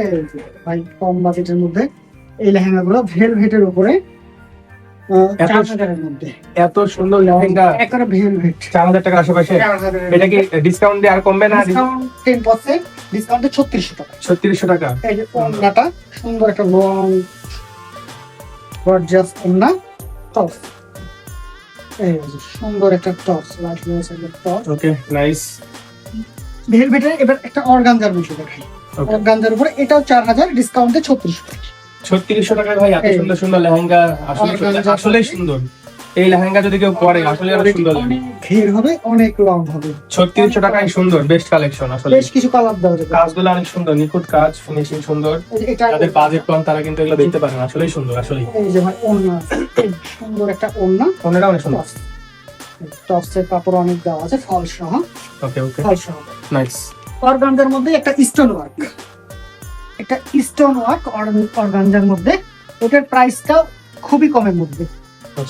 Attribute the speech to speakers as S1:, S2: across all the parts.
S1: এই যে ভাই কম বাজেটের মধ্যে এই লেহেঙ্গাগুলো ভেলভেটের উপরে 4000 এর মধ্যে
S2: এত সুন্দর লেহেঙ্গা
S1: একবারে ভেলভেট
S2: 4000 টাকার আশেপাশে।
S1: 4000 এর
S2: এটা কি ডিসকাউন্ট দিয়ে আর কমবে না?
S1: ডিসকাউন্ট 10%, ডিসকাউন্টে 3600 টাকা।
S2: 3600 টাকা।
S1: এই যে ওড়নাটা সুন্দর একটা লং গর্জিয়াস ওড়না, টপস। এই যে সুন্দর একটা টপস, লাইট ব্লু টপস।
S2: ওকে, নাইস।
S1: ভেলভেটের এবার একটা অর্গানজার মধ্যে দেখাই। অর্গানজার উপরে এটাও 4000, ডিসকাউন্টে 3600 টাকা।
S2: 3600 টাকায় ভাই এত সুন্দর সুন্দর লেহেঙ্গা, আসলেই সুন্দর। এই লেহেঙ্গা যদি কেউ পরে আসলে অনেক সুন্দর লাগে।
S1: ঘের হবে, অনেক লং হবে।
S2: 3600 টাকায় সুন্দর, বেস্ট কালেকশন আসলে।
S1: বেশ কিছু কালার দেওয়া যাবে।
S2: কাজগুলো অনেক সুন্দর, নিখুঁত কাজ, ফিনিশিং সুন্দর।
S1: এটা
S2: যাদের বাজেট কম তারা কিন্তু এগুলো দেখতে পারেন, আসলেই সুন্দর আসলেই।
S1: এই যে ভাই ওড়না, সুন্দর একটা ওড়না,
S2: ওড়নাটা অনেক সুন্দর।
S1: টপসের কাপড় অনেক দেওয়া আছে ফল সহ।
S2: ওকে ওকে,
S1: ফল সহ
S2: নাইস।
S1: অর্গানজার মধ্যে একটা স্টোন ওয়ার্ক, একটা স্টোন ওয়ার্ক অর্গানজার মধ্যে। এটার প্রাইসটা খুবই কমের মধ্যে,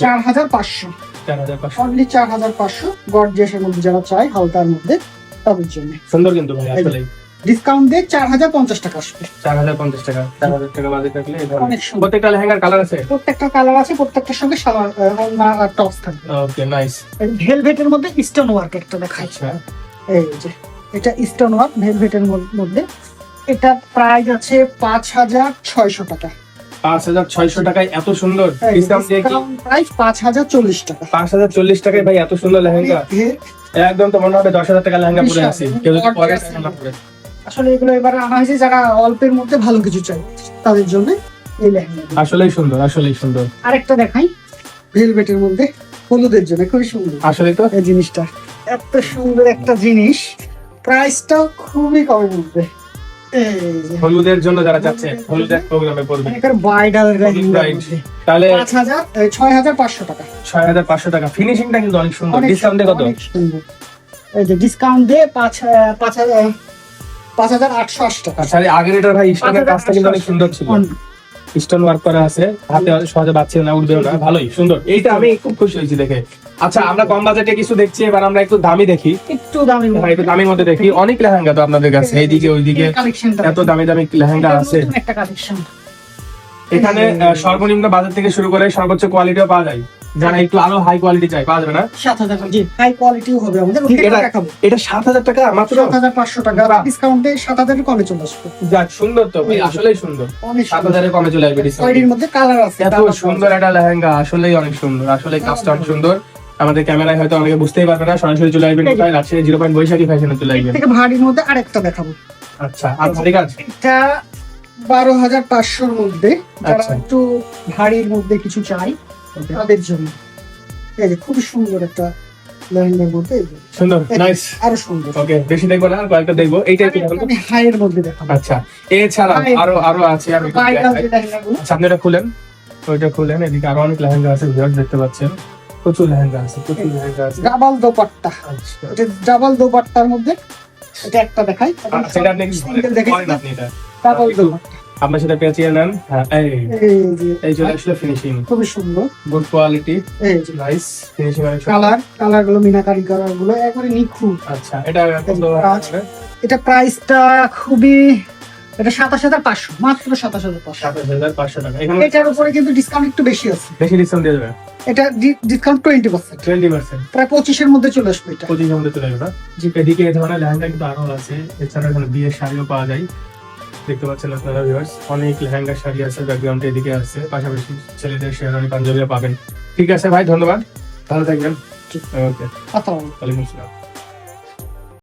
S1: 4500।
S2: 4500
S1: অনলি 4500। গর্জিয়াসের মধ্যে যারা চায় হালকার মধ্যে তাদের জন্য
S2: সুন্দর কিন্তু ভাই আসলেই।
S1: ডিসকাউন্ট দিয়ে 4050 টাকা আসবে।
S2: 4050 টাকা, 4000 টাকা বাজেট রাখলে এই ধরনের
S1: অনেক সুন্দর।
S2: প্রত্যেকটা লেহেঙ্গার কালার আছে?
S1: প্রত্যেকটা কালার আছে, প্রত্যেকটার সঙ্গে সালোয়ার ওড়না আর টপস থাকবে।
S2: ওকে, নাইস।
S1: ভেলভেটের মধ্যে স্টোন ওয়ার্ক একটা দেখাই।
S2: আচ্ছা,
S1: এই যে এটা স্টোন ওয়ার্ক ভেলভেটের মধ্যে। এটা প্রাইস আছে 5600 টাকা।
S2: 5600 টাকায় এত সুন্দর ডিসকাউন্ট দিয়ে কি
S1: প্রাইস 5040 টাকা।
S2: 5040 টাকায় ভাই এত সুন্দর লেহেঙ্গা, একদম তো মনে হবে 10000 টাকা লেহেঙ্গা পরে আছি। কেউ যদি পরে না পরে।
S1: আসলে এগুলো এবার আনা হয়েছে যারা অল্পের মধ্যে ভালো কিছু চাই তাদের জন্য এই লেহেঙ্গা।
S2: আসলেই সুন্দর, আসলেই সুন্দর।
S1: আরেকটা দেখাই ভেলভেটের মধ্যে, হলুদের জন্য খুবই সুন্দর।
S2: আসলেই তো
S1: এই জিনিসটা এত সুন্দর একটা জিনিস, প্রাইসটাও খুবই কমের মধ্যে। এই যে
S2: হলুদের জন্য যারা চাচ্ছে হলুদের প্রোগ্রামে পড়বে,
S1: এখানে ব্রাইডাল
S2: তাহলে
S1: 6500 টাকা।
S2: 6500 টাকা। ফিনিশিংটা কিন্তু অনেক সুন্দর।
S1: অনেক
S2: ডিসকাউন্টে কত?
S1: অনেক সুন্দর। এই যে ডিসকাউন্ট দিয়ে 5880 টাকা।
S2: আচ্ছা, আগের এটার ভাই স্টোনের কাজটা কিন্তু অনেক সুন্দর ছিল, স্টোন ওয়ার্ক করা আছে, হাতে সহজে বাচ্চা না উঠবেও না, ভালোই সুন্দর। এইটা আমি খুব খুশি হয়েছি দেখে। আচ্ছা, আমরা কম বাজেটে কিছু দেখছি, এবার আমরা একটু দামি দেখি।
S1: একটু দামি
S2: ভাই একটু দামির মধ্যে দেখি। অনেক লেহেঙ্গা তো আপনাদের কাছে, এইদিকে ওইদিকে
S1: কালেকশনটা
S2: এত দামি দামি লেহেঙ্গা আছে।
S1: একটা কালেকশন।
S2: এখানে সর্বনিম্ন বাজেট থেকে শুরু করে সর্বোচ্চ কোয়ালিটিও পাওয়া যায়। যারা একটু আরো হাই কোয়ালিটি চাই পাওয়া যাবে না?
S1: 7000 টাকা। জি, হাই কোয়ালিটিও হবে আমাদের।
S2: এটা দেখাবো। এটা 7000 টাকা মাত্র?
S1: 7500 টাকা ডিসকাউন্টে 7000 কমে চলে আসবে।
S2: যাক, সুন্দর তো ভাই, আসলেই সুন্দর।
S1: অনেক
S2: 7000 কমে চলে আসবে ডিসকাউন্ট।
S1: কোয়ালিটির মধ্যে কালার আছে।
S2: এত সুন্দর একটা লেহেঙ্গা, আসলেই অনেক সুন্দর, আসলে কাজটা অনেক সুন্দর। আমাদের ক্যামেরায় হয়তো অনেকে বুঝতেই পারবে না, সরাসরি চলে আসবেন কোথায়? রাজশাহী 0 পয়েন্ট বৈশাখী ফ্যাশনে চলে আসবেন।
S1: থেকে ভারীর মধ্যে আরেকটা দেখাবো।
S2: আচ্ছা, আর ভারী কাজ?
S1: এটা 12500 এর মধ্যে, যারা
S2: আচ্ছা।
S1: একটু ভারীর মধ্যে কিছু চাই তাদের জন্য। এই যে খুব সুন্দর একটা লেহেঙ্গার মধ্যে, এই যে
S2: সুন্দর, নাইস।
S1: আরো সুন্দর।
S2: ওকে, বেশি দেখবো না, আর কয়েকটা দেখবো। এইটা একটু দেখাবো।
S1: আমি হাইয়ের মধ্যে দেখাবো।
S2: আচ্ছা, এছাড়া আরো আছে। আমি একটু
S1: ভাইরাল
S2: দেখাই।
S1: যে লেহেঙ্গাগুলো।
S2: আচ্ছা, আপনি এটা খুলেন, ওইটা খুলেন। এদিকে আরো অনেক লেহেঙ্গা আছে, ভিউয়ার্স দেখতে পাচ্ছেন। প্রচুর লেহেঙ্গা আছে, প্রচুর লেহেঙ্গা আছে।
S1: ডাবল দোপাট্টা।
S2: আচ্ছা,
S1: এটা ডাবল দোপাট্টার মধ্যে এটা একটা দেখাই।
S2: আচ্ছা, এটা আপনি কি
S1: সিঙ্গেল
S2: করেন
S1: দেখাই।
S2: আপনি এটা?
S1: ডাবল দোপাট্টা।
S2: আপনার সেটা পেঁচিয়ে নেন। হ্যাঁ,
S1: এই যে
S2: এই চলে আসলে ফিনিশিং,
S1: খুবই সুন্দর।
S2: গুড কোয়ালিটি,
S1: এই যে
S2: নাইস ফিনিশিং। অনেক সুন্দর।
S1: কালার গুলো মিনাকারি কালার গুলো একবারে নিখুঁত।
S2: আচ্ছা, এটা কত?
S1: এটা প্রাইসটা খুবই, এটা 27500, মাত্র 27500।
S2: 7500 টাকা। এখানে
S1: এটার উপরে কিন্তু ডিসকাউন্ট একটু বেশি আছে।
S2: বেশি ডিসকাউন্ট দিয়ে দেবে?
S1: এটা ডিসকাউন্ট 20%,
S2: 20%,
S1: প্রায় 25 এর মধ্যে চলে আসবে এটা।
S2: 25 এর মধ্যে চলে যাবে। জি, এদিকে এই ধরনের লেহেঙ্গা কিন্তু আরো আছে। এছাড়া এখানে বিয়ের শাড়িও পাওয়া যায়, দেখতে পাচ্ছেন আপনারা ভিউয়ার্স। অনেক লেহেঙ্গা শাড়ি আছে, ব্যাকগ্রাউন্ডে এদিকে আছে, পাশাপাশি ছেলেদের শেরওয়ানি পাঞ্জাবিও পাবেন। ঠিক আছে ভাই, ধন্যবাদ, ভালো থাকবেন। ওকে,
S1: আচ্ছা।
S2: ওয়ালাইকুম আসসালাম।